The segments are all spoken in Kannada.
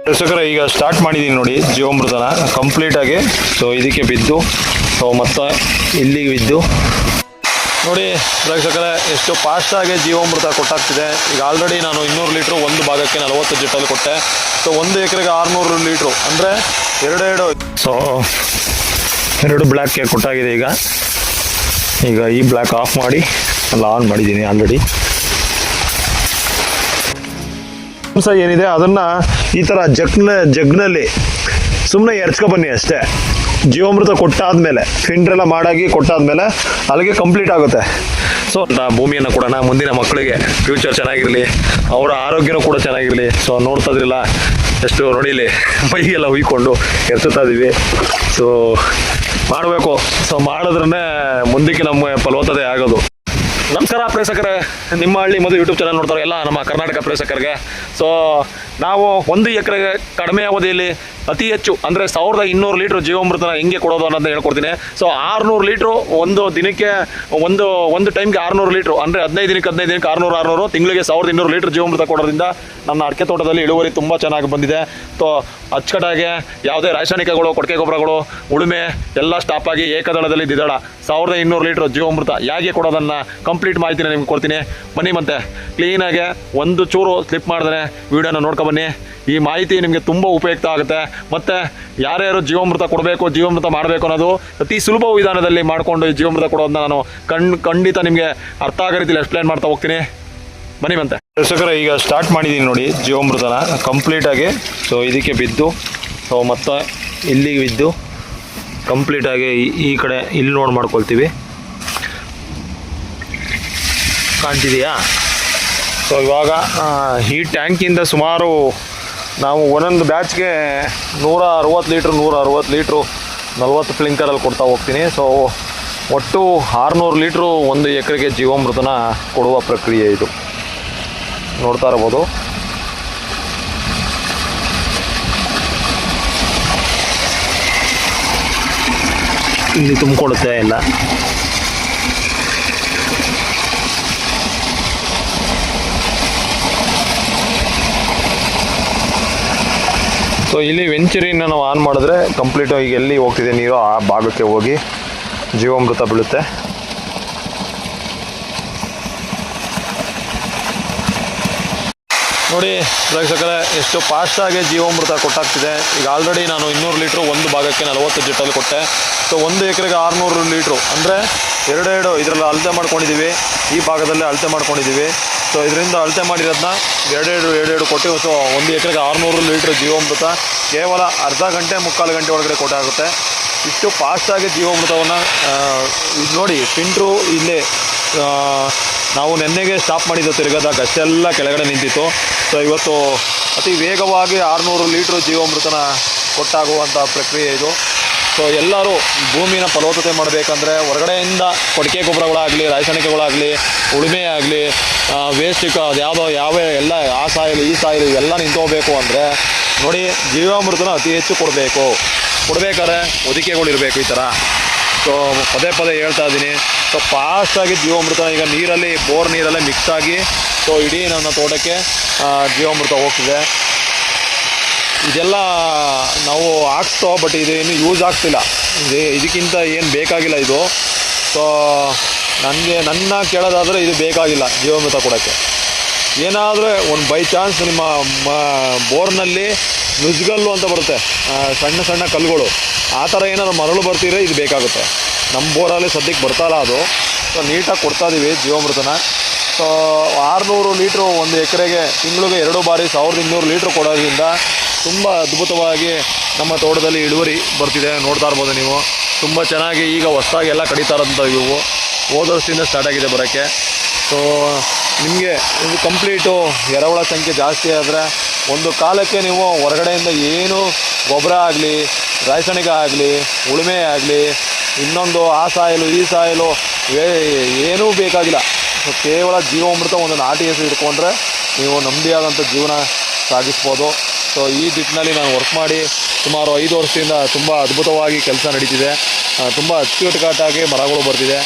ದರ್ಶಕರ ಈಗ ಸ್ಟಾರ್ಟ್ ಮಾಡಿದ್ದೀನಿ ನೋಡಿ ಜೀವಾಮೃತನ ಕಂಪ್ಲೀಟಾಗಿ. ಸೊ ಇದಕ್ಕೆ ಬಿದ್ದು ಸೊ ಮತ್ತು ಇಲ್ಲಿಗೆ ಬಿದ್ದು ನೋಡಿ ಪ್ರೇಕ್ಷಕರೇ ಎಷ್ಟು ಫಾಸ್ಟಾಗಿ ಜೀವಾಮೃತ ಕೊಟ್ಟಾಗ್ತಿದೆ. ಈಗ ಆಲ್ರೆಡಿ ನಾನು 200 ಲೀಟ್ರು ಒಂದು ಭಾಗಕ್ಕೆ 40 ಜೆಟ್ಟಲ್ಲಿ ಕೊಟ್ಟೆ. ಸೊ 1 ಎಕರೆಗೆ 600 ಲೀಟ್ರು ಅಂದರೆ ಎರಡು ಸೊ 2 ಬ್ಲ್ಯಾಕ್ಗೆ ಕೊಟ್ಟಾಗಿದೆ. ಈಗ ಈ ಬ್ಲ್ಯಾಕ್ ಆಫ್ ಮಾಡಿ ಎಲ್ಲ ಆನ್ ಮಾಡಿದ್ದೀನಿ ಆಲ್ರೆಡಿ. ಅಂಶ ಏನಿದೆ ಅದನ್ನು ಈ ಥರ ಜಗ್ನಲ್ಲಿ ಸುಮ್ಮನೆ ಎರ್ಚ್ಕೊಬನ್ನಿ ಅಷ್ಟೇ. ಜೀವಾಮೃತ ಕೊಟ್ಟಾದ್ಮೇಲೆ ಫಿಲ್ಟ್ರೆಲ್ಲ ಮಾಡಾಗಿ ಕೊಟ್ಟಾದ್ಮೇಲೆ ಅಲ್ಲಿಗೆ ಕಂಪ್ಲೀಟ್ ಆಗುತ್ತೆ. ಸೊ ಭೂಮಿಯನ್ನು ಕೊಡೋಣ, ಮುಂದಿನ ಮಕ್ಕಳಿಗೆ ಫ್ಯೂಚರ್ ಚೆನ್ನಾಗಿರಲಿ, ಅವರ ಆರೋಗ್ಯನೂ ಕೂಡ ಚೆನ್ನಾಗಿರಲಿ. ಸೊ ನೋಡ್ತಾ ಇದ್ರಿಲ್ಲ ಎಷ್ಟು ನೋಡಿಲಿ ಮೈಗೆಲ್ಲ ಹುಯ್ಕೊಂಡು ಎರ್ಸುತ್ತಾ ಇದ್ದೀವಿ. ಸೊ ಮಾಡಬೇಕು. ಸೊ ಮಾಡಿದ್ರೇ ಮುಂದಕ್ಕೆ ನಮ್ಮ ಫಲವತ್ತತೆ ಆಗೋದು. ನಮಸ್ಕಾರ ಪ್ರೇಕ್ಷಕರೇ, ನಿಮ್ಮ ಹಳ್ಳಿ ಮದುವೆ ಯೂಟ್ಯೂಬ್ ಚಾನಲ್ ನೋಡ್ತಾರೆ ಎಲ್ಲ ನಮ್ಮ ಕರ್ನಾಟಕ ಪ್ರೇಕ್ಷಕರಿಗೆ. ಸೊ ನಾವು 1 ಎಕರೆಗೆ ಕಡಿಮೆ ಅವಧಿಯಲ್ಲಿ ಅತಿ ಹೆಚ್ಚು ಅಂದರೆ 1200 ಲೀಟ್ರ್ ಜೀವಾಮೃತನ ಹೆಂಗೆ ಕೊಡೋದು ಅನ್ನೋದನ್ನ ಹೇಳ್ಕೊಡ್ತೀನಿ. ಸೊ 600 ಲೀಟ್ರು ಒಂದು ದಿನಕ್ಕೆ ಒಂದು ಟೈಮ್ಗೆ 600 ಲೀಟ್ರು ಅಂದರೆ 15 ದಿನಕ್ಕೆ 600 ತಿಂಗಳಿಗೆ 1200 ಲೀಟ್ರ್ ಜೀವಾಮೃತ ಕೊಡೋದ್ರಿಂದ ನನ್ನ ಅಡಿಕೆ ತೋಟದಲ್ಲಿ ಇಳುವರಿ ತುಂಬ ಚೆನ್ನಾಗಿ ಬಂದಿದೆ. ಸೊ ಅಚ್ಚುಕಟ್ಟಾಗಿ ಯಾವುದೇ ರಾಸಾಯನಿಕಗಳು, ಕೊಟ್ಟಿಗೆ ಗೊಬ್ಬರಗಳು, ಉಳುಮೆ ಎಲ್ಲ ಸ್ಟಾಪ್ ಆಗಿ ಏಕದಳದಲ್ಲಿ ದಿದಳ 1200 ಲೀಟ್ರ್ ಜೀವಾಮೃತ ಹೇಗೆ ಕೊಡೋದನ್ನು ಕಂಪ್ಲೀಟ್ ಮಾಹಿತಿನ ನಿಮ್ಗೆ ಕೊಡ್ತೀನಿ. ಬನ್ನಿ ಮತ್ತೆ ಕ್ಲೀನಾಗಿ ಒಂದು ಚೂರು ಸ್ಲಿಪ್ ಮಾಡಿದ್ರೆ ವಿಡಿಯೋನ ನೋಡ್ಕೊಬನ್ನಿ. ಈ ಮಾಹಿತಿ ನಿಮಗೆ ತುಂಬ ಉಪಯುಕ್ತ ಆಗುತ್ತೆ. ಮತ್ತು ಯಾರ್ಯಾರು ಜೀವಾಮೃತ ಕೊಡಬೇಕು, ಜೀವಾಮೃತ ಮಾಡಬೇಕು ಅನ್ನೋದು ಅತಿ ಸುಲಭ ವಿಧಾನದಲ್ಲಿ ಮಾಡಿಕೊಂಡು ಈ ಜೀವಾಮೃತ ಕೊಡೋದನ್ನ ನಾನು ಖಂಡಿತ ನಿಮಗೆ ಅರ್ಥ ಆಗೋ ರೀತಿಯಲ್ಲಿ ಎಕ್ಸ್ಪ್ಲೇನ್ ಮಾಡ್ತಾ ಹೋಗ್ತೀನಿ. ಬನ್ನಿ ಮತ್ತೆ ದರ್ಶಕರೇ, ಈಗ ಸ್ಟಾರ್ಟ್ ಮಾಡಿದ್ದೀನಿ ನೋಡಿ ಜೀವಾಮೃತನ ಕಂಪ್ಲೀಟಾಗಿ. ಸೊ ಇದಕ್ಕೆ ಬಿದ್ದು ಸೊ ಮತ್ತು ಇಲ್ಲಿಗೆ ಬಿದ್ದು ಕಂಪ್ಲೀಟಾಗಿ ಈ ಕಡೆ ಇಲ್ಲಿ ನೋಡ್ ಮಾಡ್ಕೊಳ್ತೀವಿ. ಕಾಣ್ತಿದೆಯಾ? ಸೊ ಇವಾಗ ಈ ಟ್ಯಾಂಕಿಂದ ಸುಮಾರು ನಾವು ಒಂದೊಂದು ಬ್ಯಾಚ್ಗೆ 160 ಲೀಟ್ರು 40 ಫ್ಲಿಂಕರಲ್ಲಿ ಕೊಡ್ತಾ ಹೋಗ್ತೀನಿ. ಸೊ ಒಟ್ಟು 600 ಲೀಟ್ರು 1 ಎಕರೆಗೆ ಜೀವಾಮೃತನ ಕೊಡುವ ಪ್ರಕ್ರಿಯೆ ಇದು. ನೋಡ್ತಾ ಇರ್ಬೋದು. ಇಲ್ಲಿ ತುಂಬಿಕೊಡುತ್ತೆ ಎಲ್ಲ. ಸೊ ಇಲ್ಲಿ ವೆಂಚರಿನ ನಾವು ಆನ್ ಮಾಡಿದ್ರೆ ಕಂಪ್ಲೀಟು ಈಗ ಎಲ್ಲಿ ಹೋಗ್ತಿದೆ ನೀರು ಆ ಭಾಗಕ್ಕೆ ಹೋಗಿ ಜೀವಾಮೃತ ಬೀಳುತ್ತೆ. ನೋಡಿ ಪ್ರೇಕ್ಷಕರೇ, ಎಷ್ಟು ಫಾಸ್ಟಾಗಿ ಜೀವಾಮೃತ ಕೊಟ್ಟಾಗ್ತಿದೆ. ಈಗ ಆಲ್ರೆಡಿ ನಾನು 200 ಲೀಟ್ರು ಒಂದು ಭಾಗಕ್ಕೆ 40 ಜೆಟ್ಟಲ್ಲಿ ಕೊಟ್ಟೆ. ಸೊ 1 ಎಕರೆಗೆ 600 ಲೀಟ್ರು ಅಂದರೆ ಎರಡು ಇದರಲ್ಲಿ ಅಳತೆ ಮಾಡ್ಕೊಂಡಿದ್ದೀವಿ. ಈ ಭಾಗದಲ್ಲೇ ಅಳತೆ ಮಾಡ್ಕೊಂಡಿದ್ದೀವಿ. ಸೊ ಇದರಿಂದ ಅಳತೆ ಮಾಡಿರೋದನ್ನ ಎರಡು ಕೊಟ್ಟು ಸೊ 1 ಎಕರೆಗೆ 600 ಲೀಟ್ರ್ ಜೀವಾಮೃತ ಕೇವಲ ಅರ್ಧ ಗಂಟೆ 3/4 ಗಂಟೆ ಒಳಗಡೆ ಕೊಟ್ಟಾಗುತ್ತೆ. ಇಷ್ಟು ಫಾಸ್ಟಾಗಿ ಜೀವಾಮೃತವನ್ನು ಇದು ನೋಡಿ ಫಿಲ್ಟ್ರು ಇಲ್ಲೇ ನಾವು ನೆನ್ನೆಗೆ ಸ್ಟಾಪ್ ಮಾಡಿದ್ದು ತಿರುಗದಾಗ ಅಷ್ಟೆಲ್ಲ ಕೆಳಗಡೆ ನಿಂತಿತ್ತು. ಸೊ ಇವತ್ತು ಅತಿ ವೇಗವಾಗಿ 600 ಲೀಟ್ರ್ ಜೀವಾಮೃತನ ಕೊಟ್ಟಾಗುವಂಥ ಪ್ರಕ್ರಿಯೆ ಇದು. ಸೊ ಎಲ್ಲರೂ ಭೂಮಿನ ಫಲವತ್ತತೆ ಮಾಡಬೇಕಂದ್ರೆ ಹೊರಗಡೆಯಿಂದ ಕೊಟ್ಟಿಗೆ ಗೊಬ್ಬರಗಳಾಗಲಿ, ರಾಸಾಯನಿಕಗಳಾಗಲಿ, ಉಳುಮೆ ಆಗಲಿ, ವೇಸ್ಟಿಕ್ ಅದು ಯಾವ ಎಲ್ಲ ಆ ಸಾಯಿಲು ಈ ಸಾಯಿಲು ಇವೆಲ್ಲ ನಿಂತೋಗ್ಬೇಕು ಅಂದರೆ ನೋಡಿ ಜೀವಾಮೃತನ ಅತಿ ಹೆಚ್ಚು ಕೊಡಬೇಕಾದ್ರೆ ಹೊದಿಕೆಗಳಿರಬೇಕು ಈ ಥರ. ಸೊ ಪದೇ ಹೇಳ್ತಾ ಇದ್ದೀನಿ. ಸೊ ಫಾಸ್ಟಾಗಿ ಜೀವಾಮೃತ ಈಗ ನೀರಲ್ಲಿ ಬೋರ್ ನೀರಲ್ಲೇ ಮಿಕ್ಸ್ ಆಗಿ ಸೊ ಇಡೀ ನನ್ನ ತೋಟಕ್ಕೆ ಜೀವಾಮೃತ ಹೋಗ್ತಿದೆ. ಇದೆಲ್ಲ ನಾವು ಹಾಕ್ಸ್ತೋ ಬಟ್ ಇದು ಏನು ಯೂಸ್ ಆಗ್ತಿಲ್ಲ. ಇದಕ್ಕಿಂತ ಏನು ಬೇಕಾಗಿಲ್ಲ ಇದು. ಸೊ ನನ್ನ ಕೇಳೋದಾದರೆ ಇದು ಬೇಕಾಗಿಲ್ಲ ಜೀವಾಮೃತ ಕೊಡೋಕ್ಕೆ. ಏನಾದರೂ ಒಂದು ಬೈ ಚಾನ್ಸ್ ನಿಮ್ಮ ಬೋರ್ನಲ್ಲಿ ನುಜ್ಗಲ್ಲು ಅಂತ ಬರುತ್ತೆ, ಸಣ್ಣ ಕಲ್ಲುಗಳು, ಆ ಥರ ಏನಾದ್ರು ಮರಳು ಬರ್ತಿದ್ರೆ ಇದು ಬೇಕಾಗುತ್ತೆ. ನಮ್ಮ ಬೋರಲ್ಲಿ ಸದ್ಯಕ್ಕೆ ಬರ್ತಾಯಿಲ್ಲ ಅದು. ಸೊ ನೀಟಾಗಿ ಕೊಡ್ತಾಯಿದ್ದೀವಿ ಜೀವಾಮೃತನ. ಸೊ 600 ಲೀಟ್ರು 1 ಎಕರೆಗೆ ತಿಂಗಳಿಗೆ 2 ಬಾರಿ 1200 ಲೀಟ್ರ್ ಕೊಡೋದ್ರಿಂದ ತುಂಬ ಅದ್ಭುತವಾಗಿ ನಮ್ಮ ತೋಟದಲ್ಲಿ ಇಳುವರಿ ಬರ್ತಿದೆ. ನೋಡ್ತಾ ಇರ್ಬೋದು ನೀವು. ತುಂಬ ಚೆನ್ನಾಗಿ ಈಗ ಹೊಸದಾಗಿ ಎಲ್ಲ ಕಡಿತಾ ಇರೋಂಥ ಇವು ಹೋದ ವರ್ಷದಿಂದ ಸ್ಟಾರ್ಟ್ ಆಗಿದೆ ಬರೋಕ್ಕೆ. ಸೊ ನಿಮಗೆ ಇದು ಕಂಪ್ಲೀಟು ಎರೆಹುಳ ಸಂಖ್ಯೆ ಜಾಸ್ತಿ ಆದರೆ ಒಂದು ಕಾಲಕ್ಕೆ ನೀವು ಹೊರಗಡೆಯಿಂದ ಏನು ಗೊಬ್ಬರ ಆಗಲಿ, ರಾಸಾಯನಿಕ ಆಗಲಿ, ಉಳುಮೆ ಆಗಲಿ, ಇನ್ನೊಂದು ಆ ಸಾಯಿಲು ಈ ಸಾಯಿಲು ಏನೂ ಬೇಕಾಗಿಲ್ಲ. ಸೊ ಕೇವಲ ಜೀವಾಮೃತ ಒಂದು ನಾಟಿ ಹೆಸರು ಇಟ್ಕೊಂಡ್ರೆ ನೀವು ನೆಮ್ಮದಿಯಾದಂಥ ಜೀವನ ಸಾಗಿಸ್ಬೋದು. ಸೊ ಈ ದಿಟ್ಟಿನಲ್ಲಿ ನಾನು ವರ್ಕ್ ಮಾಡಿ ಸುಮಾರು 5 ವರ್ಷದಿಂದ ತುಂಬ ಅದ್ಭುತವಾಗಿ ಕೆಲಸ ನಡೀತಿದೆ. ತುಂಬ ಅಚ್ಚುಕಟ್ಟಾಗಿ ಮರಗಳು ಬರ್ತಿದೆ.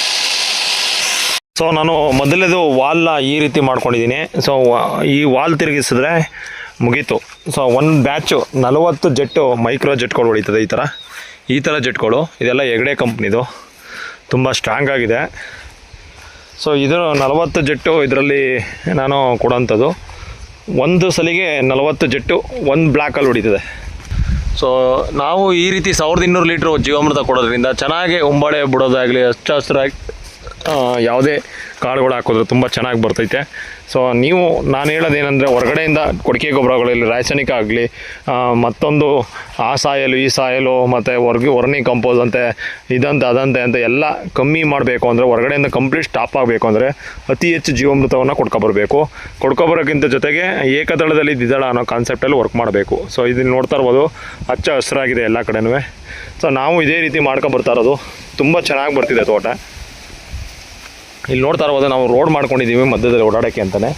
ಸೊ ನಾನು ಮೊದಲನೇದು ವಾಲ್ನ ಈ ರೀತಿ ಮಾಡ್ಕೊಂಡಿದ್ದೀನಿ. ಸೊ ಈ ವಾಲ್ ತಿರುಗಿಸಿದ್ರೆ ಮುಗೀತು. ಸೊ ಒಂದು ಬ್ಯಾಚು 40 ಜೆಟ್ಟು ಮೈಕ್ರೋ ಜೆಟ್ಗಳು ಹೊಡಿತದೆ ಈ ಥರ ಜೆಟ್ಗಳು. ಇದೆಲ್ಲ ಹೆಗ್ಡೆ ಕಂಪ್ನಿದು, ತುಂಬ ಸ್ಟ್ರಾಂಗ್ ಆಗಿದೆ. ಸೊ ಇದು 40 ಜೆಟ್ಟು ಇದರಲ್ಲಿ ನಾನು ಕೊಡೋಂಥದ್ದು. ಒಂದು ಸಲಿಗೆ 40 ಜೆಟ್ಟು ಒಂದು ಬ್ಲ್ಯಾಕಲ್ಲಿ ಹೊಡಿತದೆ. ಸೊ ನಾವು ಈ ರೀತಿ 1200 ಲೀಟ್ರು ಜೀವಾಮೃತ ಕೊಡೋದ್ರಿಂದ ಚೆನ್ನಾಗಿ ಉಂಬಾಳೆ ಬಿಡೋದಾಗಲಿ, ಹಚ್ಚ ಹಸಿರಾಗಿ ಯಾವುದೇ ಕಾಳುಗಳು ಹಾಕಿದ್ರು ತುಂಬ ಚೆನ್ನಾಗಿ ಬರ್ತೈತೆ. ಸೊ ನೀವು ನಾನು ಹೇಳೋದೇನೆಂದರೆ, ಹೊರಗಡೆಯಿಂದ ಕೊಟ್ಟಿಗೆ ಗೊಬ್ಬರಗಳಲ್ಲಿ ರಾಸಾಯನಿಕ ಆಗಲಿ, ಮತ್ತೊಂದು ಆ ಸಾಯಲು ಈ ಸಾಯಲು ಮತ್ತು ವರ್ಮಿ ಕಂಪೋಸ್ ಅಂತೆ ಇದಂತೆ ಅದಂತೆ ಅಂತ ಎಲ್ಲ ಕಮ್ಮಿ ಮಾಡಬೇಕು ಅಂದರೆ, ಹೊರಗಡೆಯಿಂದ ಕಂಪ್ಲೀಟ್ ಸ್ಟಾಪ್ ಆಗಬೇಕು ಅಂದರೆ ಅತಿ ಹೆಚ್ಚು ಜೀವಾಮೃತವನ್ನು ಕೊಡ್ಕೊಬರೋಕ್ಕಿಂತ ಜೊತೆಗೆ ಏಕದಳದಲ್ಲಿ ದ್ವಿದಳ ಅನ್ನೋ ಕಾನ್ಸೆಪ್ಟಲ್ಲಿ ವರ್ಕ್ ಮಾಡಬೇಕು. ಸೊ ಇದನ್ನು ನೋಡ್ತಾ ಇರ್ಬೋದು, ಹಚ್ಚ ಹಸಿರಾಗಿದೆ ಎಲ್ಲ ಕಡೆನೂ. ಸೊ ನಾವು ಇದೇ ರೀತಿ ಮಾಡ್ಕೊಬರ್ತಾ ಇರೋದು, ತುಂಬ ಚೆನ್ನಾಗಿ ಬರ್ತಿದೆ ತೋಟ. ಇಲ್ಲಿ ನೋಡ್ತಾ ಇರ್ಬೋದು, ನಾವು ರೋಡ್ ಮಾಡ್ಕೊಂಡಿದ್ದೀವಿ ಮಧ್ಯದಲ್ಲಿ ಓಡಾಡೋಕ್ಕೆ ಅಂತಲೇ.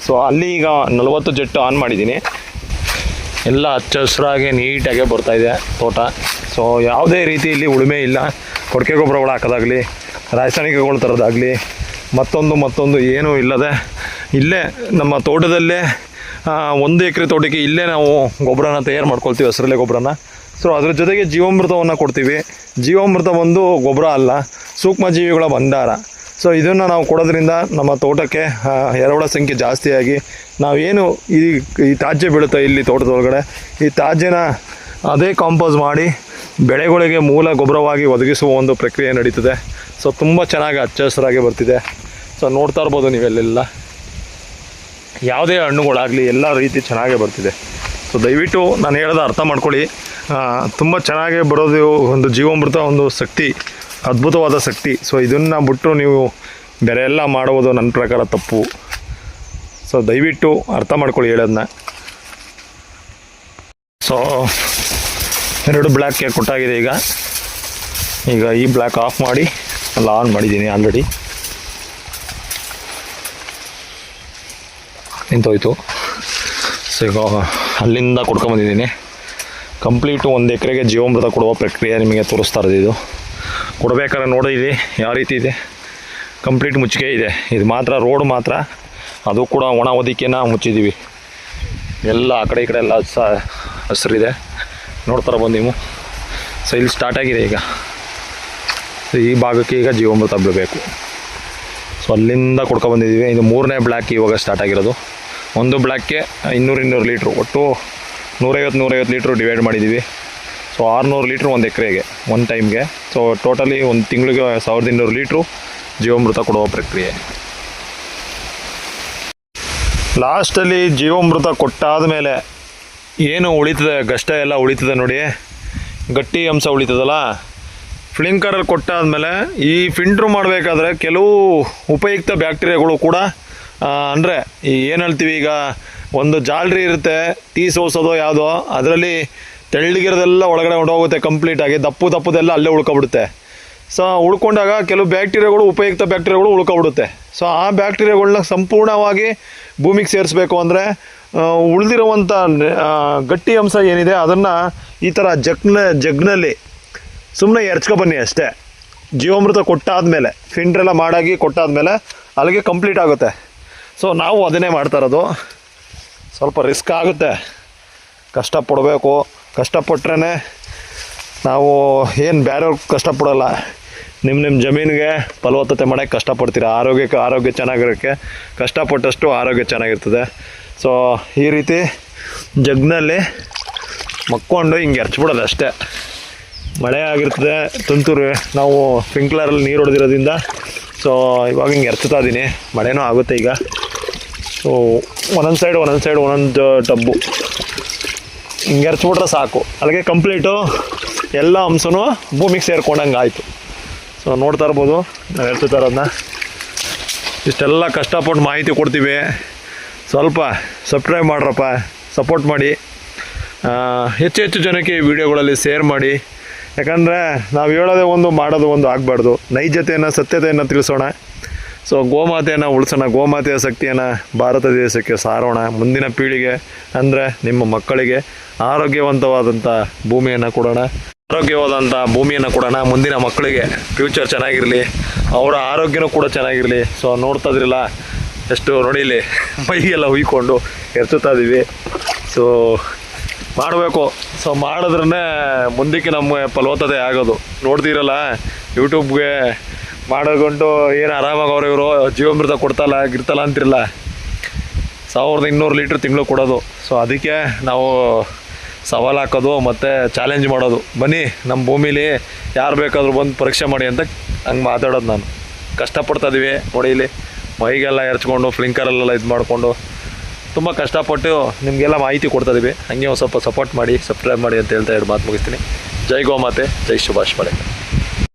ಸೊ ಅಲ್ಲಿ ಈಗ 40 ಜೆಟ್ಟು ಆನ್ ಮಾಡಿದ್ದೀನಿ. ಎಲ್ಲ ಹಚ್ಚ ಹಸಿರಾಗಿ ನೀಟಾಗೆ ಬರ್ತಾಯಿದೆ ತೋಟ. ಸೊ ಯಾವುದೇ ರೀತಿ ಇಲ್ಲಿ ಉಳುಮೆ ಇಲ್ಲ, ಕೊಟ್ಟಿಗೆ ಗೊಬ್ಬರಗಳು ಹಾಕೋದಾಗಲಿ, ರಾಸಾಯನಿಕಗಳು ತರೋದಾಗಲಿ, ಮತ್ತೊಂದು ಏನೂ ಇಲ್ಲದೆ ಇಲ್ಲೇ ನಮ್ಮ ತೋಟದಲ್ಲೇ 1 ಎಕರೆ ತೋಟಕ್ಕೆ ಇಲ್ಲೇ ನಾವು ಗೊಬ್ಬರನ ತಯಾರು ಮಾಡ್ಕೊಳ್ತೀವಿ, ಹಸಿರೆಲೆ ಗೊಬ್ಬರನ. ಸೊ ಅದ್ರ ಜೊತೆಗೆ ಜೀವಾಮೃತವನ್ನು ಕೊಡ್ತೀವಿ. ಜೀವಾಮೃತ ಒಂದು ಗೊಬ್ಬರ ಅಲ್ಲ, ಸೂಕ್ಷ್ಮಜೀವಿಗಳ ಭಂಡಾರ. ಸೊ ಇದನ್ನು ನಾವು ಕೊಡೋದ್ರಿಂದ ನಮ್ಮ ತೋಟಕ್ಕೆ ಎರೆಹುಳ ಸಂಖ್ಯೆ ಜಾಸ್ತಿಯಾಗಿ, ನಾವೇನು ಈ ತ್ಯಾಜ್ಯ ಬೀಳುತ್ತೆ ಇಲ್ಲಿ ತೋಟದೊಳಗಡೆ, ಈ ತ್ಯಾಜ್ಯನ ಅದೇ ಕಾಂಪೋಸ್ ಮಾಡಿ ಬೆಳೆಗಳಿಗೆ ಮೂಲ ಗೊಬ್ಬರವಾಗಿ ಒದಗಿಸುವ ಒಂದು ಪ್ರಕ್ರಿಯೆ ನಡೀತದೆ. ಸೊ ತುಂಬ ಚೆನ್ನಾಗಿ ಹಚ್ಚ ಹಸಿರಾಗಿ ಬರ್ತಿದೆ. ಸೊ ನೋಡ್ತಾ ಇರ್ಬೋದು ನೀವೆಲ್ಲ, ಯಾವುದೇ ಹಣ್ಣುಗಳಾಗಲಿ ಎಲ್ಲ ರೀತಿ ಚೆನ್ನಾಗೇ ಬರ್ತಿದೆ. ಸೊ ದಯವಿಟ್ಟು ನಾನು ಹೇಳೋದು ಅರ್ಥ ಮಾಡ್ಕೊಳ್ಳಿ. ತುಂಬ ಚೆನ್ನಾಗೇ ಬರೋದು ಒಂದು ಜೀವಾಮೃತ, ಒಂದು ಶಕ್ತಿ, ಅದ್ಭುತವಾದ ಶಕ್ತಿ. ಸೊ ಇದನ್ನು ಬಿಟ್ಟು ನೀವು ಬೇರೆ ಎಲ್ಲ ಮಾಡುವುದು ನನ್ನ ಪ್ರಕಾರ ತಪ್ಪು. ಸೊ ದಯವಿಟ್ಟು ಅರ್ಥ ಮಾಡ್ಕೊಳ್ಳಿ ಹೇಳೋದನ್ನ. ಸೊ 2 ಬ್ಲ್ಯಾಕ್ಗೆ ಕೊಟ್ಟಾಗಿದೆ. ಈಗ ಈ ಬ್ಲ್ಯಾಕ್ ಆಫ್ ಮಾಡಿ ಎಲ್ಲ ಆನ್ ಮಾಡಿದ್ದೀನಿ ಆಲ್ರೆಡಿ. ನಿಂತೋಯ್ತು. ಸೊ ಈಗ ಅಲ್ಲಿಂದ ಕೊಡ್ಕೊಂಬಂದಿದ್ದೀನಿ. ಕಂಪ್ಲೀಟು 1 ಎಕರೆಗೆ ಜೀವಾಮೃತ ಕೊಡುವ ಪ್ರಕ್ರಿಯೆ ನಿಮಗೆ ತೋರಿಸ್ತಾ ಇರೋದು. ಇದು ಕೊಡಬೇಕಾದ್ರೆ ನೋಡಿದ್ದೀವಿ ಯಾವ ರೀತಿ ಇದೆ, ಕಂಪ್ಲೀಟ್ ಮುಚ್ಚಿಗೆ ಇದೆ. ಇದು ಮಾತ್ರ ರೋಡ್ ಮಾತ್ರ, ಅದು ಕೂಡ ಒಣ ಹೊದಿಕೆನ ಮುಚ್ಚಿದ್ದೀವಿ. ಎಲ್ಲ ಆ ಕಡೆ ಈ ಕಡೆ ಎಲ್ಲ ಹಸಿರಿದೆ, ನೋಡ್ತಾರೆ ಬಂದು ನೀವು. ಸೊ ಇಲ್ಲಿ ಸ್ಟಾರ್ಟ್ ಆಗಿದೆ ಈಗ. ಈ ಭಾಗಕ್ಕೆ ಈಗ ಜೀವಾಮೃತ ಬಿಡಬೇಕು. ಸೊ ಅಲ್ಲಿಂದ ಕೊಡ್ಕೊಬಂದಿದ್ದೀವಿ. ಇದು 3ನೇ ಬ್ಲ್ಯಾಕ್ ಇವಾಗ ಸ್ಟಾರ್ಟ್ ಆಗಿರೋದು. ಒಂದು ಬ್ಲ್ಯಾಕ್ಗೆ 200 ಲೀಟ್ರು, ಒಟ್ಟು 150 ಲೀಟ್ರು ಡಿವೈಡ್ ಮಾಡಿದ್ದೀವಿ. ಸೊ 600 ಲೀಟ್ರು 1 ಎಕರೆಗೆ ಒಂದು ಟೈಮ್ಗೆ. ಸೊ ಟೋಟಲಿ ಒಂದು ತಿಂಗಳಿಗೆ 1200 ಲೀಟ್ರು ಜೀವಾಮೃತ ಕೊಡುವ ಪ್ರಕ್ರಿಯೆ. ಲಾಸ್ಟಲ್ಲಿ ಜೀವಾಮೃತ ಕೊಟ್ಟಾದ ಮೇಲೆ ಏನು ಉಳಿತದೆ, ಗಷ್ಟ ಎಲ್ಲ ಉಳಿತದೆ ನೋಡಿ, ಗಟ್ಟಿ ಅಂಶ ಉಳಿತದಲ್ಲ, ಫ್ಲಿಂಕರಲ್ಲಿ ಕೊಟ್ಟಾದಮೇಲೆ ಈ ಫಿಲ್ಟ್ರ್ ಮಾಡಬೇಕಾದ್ರೆ ಕೆಲವು ಉಪಯುಕ್ತ ಬ್ಯಾಕ್ಟೀರಿಯಾಗಳು ಕೂಡ, ಅಂದರೆ ಏನು ಹೇಳ್ತೀವಿ, ಈಗ ಒಂದು ಜಾಲರಿ ಇರುತ್ತೆ, ಟೀ ಸೋಸೋದೋ ಯಾವುದೋ, ಅದರಲ್ಲಿ ತೆಳ್ಳಗಿರೋದೆಲ್ಲ ಒಳಗಡೆ ಹೊಂಟೋಗುತ್ತೆ ಕಂಪ್ಲೀಟಾಗಿ, ದಪ್ಪದೆಲ್ಲ ಅಲ್ಲೇ ಉಳ್ಕೊಬಿಡುತ್ತೆ. ಸೊ ಉಳ್ಕೊಂಡಾಗ ಕೆಲವು ಬ್ಯಾಕ್ಟೀರಿಯಾಗಳು, ಉಪಯುಕ್ತ ಬ್ಯಾಕ್ಟೀರಿಯಾಗಳು ಉಳ್ಕೊಬಿಡುತ್ತೆ. ಸೊ ಆ ಬ್ಯಾಕ್ಟೀರಿಯಾಗಳನ್ನ ಸಂಪೂರ್ಣವಾಗಿ ಭೂಮಿಗೆ ಸೇರಿಸ್ಬೇಕು ಅಂದರೆ ಉಳಿದಿರುವಂಥ ಗಟ್ಟಿ ಅಂಶ ಏನಿದೆ ಅದನ್ನು ಈ ಥರ ಜಗ್ನಲ್ಲಿ ಸುಮ್ಮನೆ ಎರ್ಚ್ಕೊಬನ್ನಿ ಅಷ್ಟೇ. ಜೀವಾಮೃತ ಕೊಟ್ಟಾದಮೇಲೆ, ಫಿಲ್ಟ್ರೆಲ್ಲ ಮಾಡಾಗಿ ಕೊಟ್ಟಾದಮೇಲೆ ಅಲ್ಲಿಗೆ ಕಂಪ್ಲೀಟ್ ಆಗುತ್ತೆ. ಸೊ ನಾವು ಅದನ್ನೇ ಮಾಡ್ತಾ ಇರೋದು. ಸ್ವಲ್ಪ ರಿಸ್ಕ್ ಆಗುತ್ತೆ, ಕಷ್ಟಪಡಬೇಕು. ಕಷ್ಟಪಟ್ರೇ ನಾವು ಏನು ಬೇರೆಯವ್ರಿಗೆ ಕಷ್ಟಪಡೋಲ್ಲ, ನಿಮ್ಮ ಜಮೀನಿಗೆ ಫಲವತ್ತತೆ ಮಾಡೋಕ್ಕೆ ಕಷ್ಟಪಡ್ತೀರ. ಆರೋಗ್ಯ ಚೆನ್ನಾಗಿರೋಕ್ಕೆ ಕಷ್ಟಪಟ್ಟಷ್ಟು ಆರೋಗ್ಯ ಚೆನ್ನಾಗಿರ್ತದೆ. ಸೊ ಈ ರೀತಿ ಜಗ್ನಲ್ಲಿ ಮಕ್ಕೊಂಡು ಹಿಂಗೆ ಎರ್ಚ್ಬಿಡೋದು ಅಷ್ಟೇ. ಮಳೆ ಆಗಿರ್ತದೆ, ತುಂತುರು, ನಾವು ಸ್ಪ್ರಿಂಕ್ಲರಲ್ಲಿ ನೀರು ಹೊಡೆದಿರೋದ್ರಿಂದ ಸೊ ಇವಾಗ ಹಿಂಗೆ ಎರ್ಚ್ತಾ ಇದ್ದೀನಿ. ಮಳೆನೂ ಆಗುತ್ತೆ ಈಗ. ಸೊ ಒಂದೊಂದು ಸೈಡ್ ಟಬ್ಬು ಹಿಂಗೆ ಎರ್ಚ್ಬಿಟ್ರೆ ಸಾಕು, ಅಲ್ಲಿಗೆ ಕಂಪ್ಲೀಟು ಎಲ್ಲ ಅಂಶನೂ ಭೂಮಿಗೆ ಸೇರ್ಕೊಂಡಂಗೆ ಆಯಿತು. ಸೊ ನೋಡ್ತಾ ಇರ್ಬೋದು ನಾವು ಎರ್ಚ್ತಾ ಇರೋದನ್ನ. ಇಷ್ಟೆಲ್ಲ ಕಷ್ಟಪಟ್ಟು ಮಾಹಿತಿ ಕೊಡ್ತೀವಿ. ಸ್ವಲ್ಪ ಸಬ್ಸ್ಕ್ರೈಬ್ ಮಾಡ್ರಪ್ಪ, ಸಪೋರ್ಟ್ ಮಾಡಿ. ಹೆಚ್ಚು ಜನಕ್ಕೆ ಈ ವಿಡಿಯೋಗಳಲ್ಲಿ ಶೇರ್ ಮಾಡಿ. ಯಾಕಂದರೆ ನಾವು ಹೇಳೋದೇ ಒಂದು, ಮಾಡೋದು ಒಂದು ಆಗಬಾರ್ದು. ನೈಜತೆಯನ್ನು, ಸತ್ಯತೆಯನ್ನು ತಿಳಿಸೋಣ. ಸೊ ಗೋಮಾತೆಯನ್ನು ಉಳಿಸೋಣ, ಗೋಮಾತೆಯ ಶಕ್ತಿಯನ್ನು ಭಾರತ ದೇಶಕ್ಕೆ ಸಾರೋಣ. ಮುಂದಿನ ಪೀಳಿಗೆ ಅಂದರೆ ನಿಮ್ಮ ಮಕ್ಕಳಿಗೆ ಆರೋಗ್ಯವಂತವಾದಂಥ ಭೂಮಿಯನ್ನು ಕೊಡೋಣ. ಮುಂದಿನ ಮಕ್ಕಳಿಗೆ ಫ್ಯೂಚರ್ ಚೆನ್ನಾಗಿರಲಿ, ಅವರ ಆರೋಗ್ಯನೂ ಕೂಡ ಚೆನ್ನಾಗಿರಲಿ. ಸೊ ನೋಡ್ತಾ ಇದ್ರಲ್ಲ ಎಷ್ಟು ನೋಡಿಲಿ, ಮೈಗೆಲ್ಲ ಹುಯ್ಕೊಂಡು ಎರ್ಚುತ್ತಾ ಇದ್ದೀವಿ. ಸೊ ಮಾಡಬೇಕು. ಸೊ ಮಾಡಿದ್ರೇ ಮುಂದಕ್ಕೆ ನಮ್ಮ ಫಲವತ್ತತೆ ಆಗೋದು. ನೋಡ್ತೀರಲ್ಲ ಯೂಟ್ಯೂಬ್ಗೆ ಮಾಡೋಗೊಂಡು ಏನು ಆರಾಮಾಗಿ ಅವ್ರು ಇವರು ಜೀವಾಮೃತ ಗಿರ್ತಲ್ಲ ಅಂತಿರಲ್ಲ, 1200 ಲೀಟ್ರ್ ತಿಂಗಳು ಕೊಡೋದು. ಸೊ ಅದಕ್ಕೆ ನಾವು ಸವಾಲು ಹಾಕೋದು ಮತ್ತು ಚಾಲೆಂಜ್ ಮಾಡೋದು, ಬನ್ನಿ ನಮ್ಮ ಭೂಮಿಲಿ ಯಾರು ಬೇಕಾದರೂ ಬಂದು ಪರೀಕ್ಷೆ ಮಾಡಿ ಅಂತ ಹಂಗೆ ಮಾತಾಡೋದು. ನಾನು ಕಷ್ಟಪಡ್ತಾಯಿದ್ದೀವಿ ನೋಡಿ, ಇಲ್ಲಿ ಮೈಗೆಲ್ಲ ಎರಚ್ಕೊಂಡು ಫ್ಲಿಂಕರಲ್ಲೆಲ್ಲ ಇದು ಮಾಡಿಕೊಂಡು ತುಂಬ ಕಷ್ಟಪಟ್ಟು ನಿಮಗೆಲ್ಲ ಮಾಹಿತಿ ಕೊಡ್ತಾಯಿದ್ದೀವಿ. ಹಂಗೆ ಒಂದು ಸ್ವಲ್ಪ ಸಪೋರ್ಟ್ ಮಾಡಿ, ಸಬ್ಸ್ಕ್ರೈಬ್ ಮಾಡಿ ಅಂತ ಹೇಳ್ತಾ 2 ಮಾತು ಮುಗಿಸ್ತೀನಿ. ಜೈ ಗೋಮಾತೆ, ಜೈ ಸುಭಾಷ್ ಪಾಲೇಕರ್.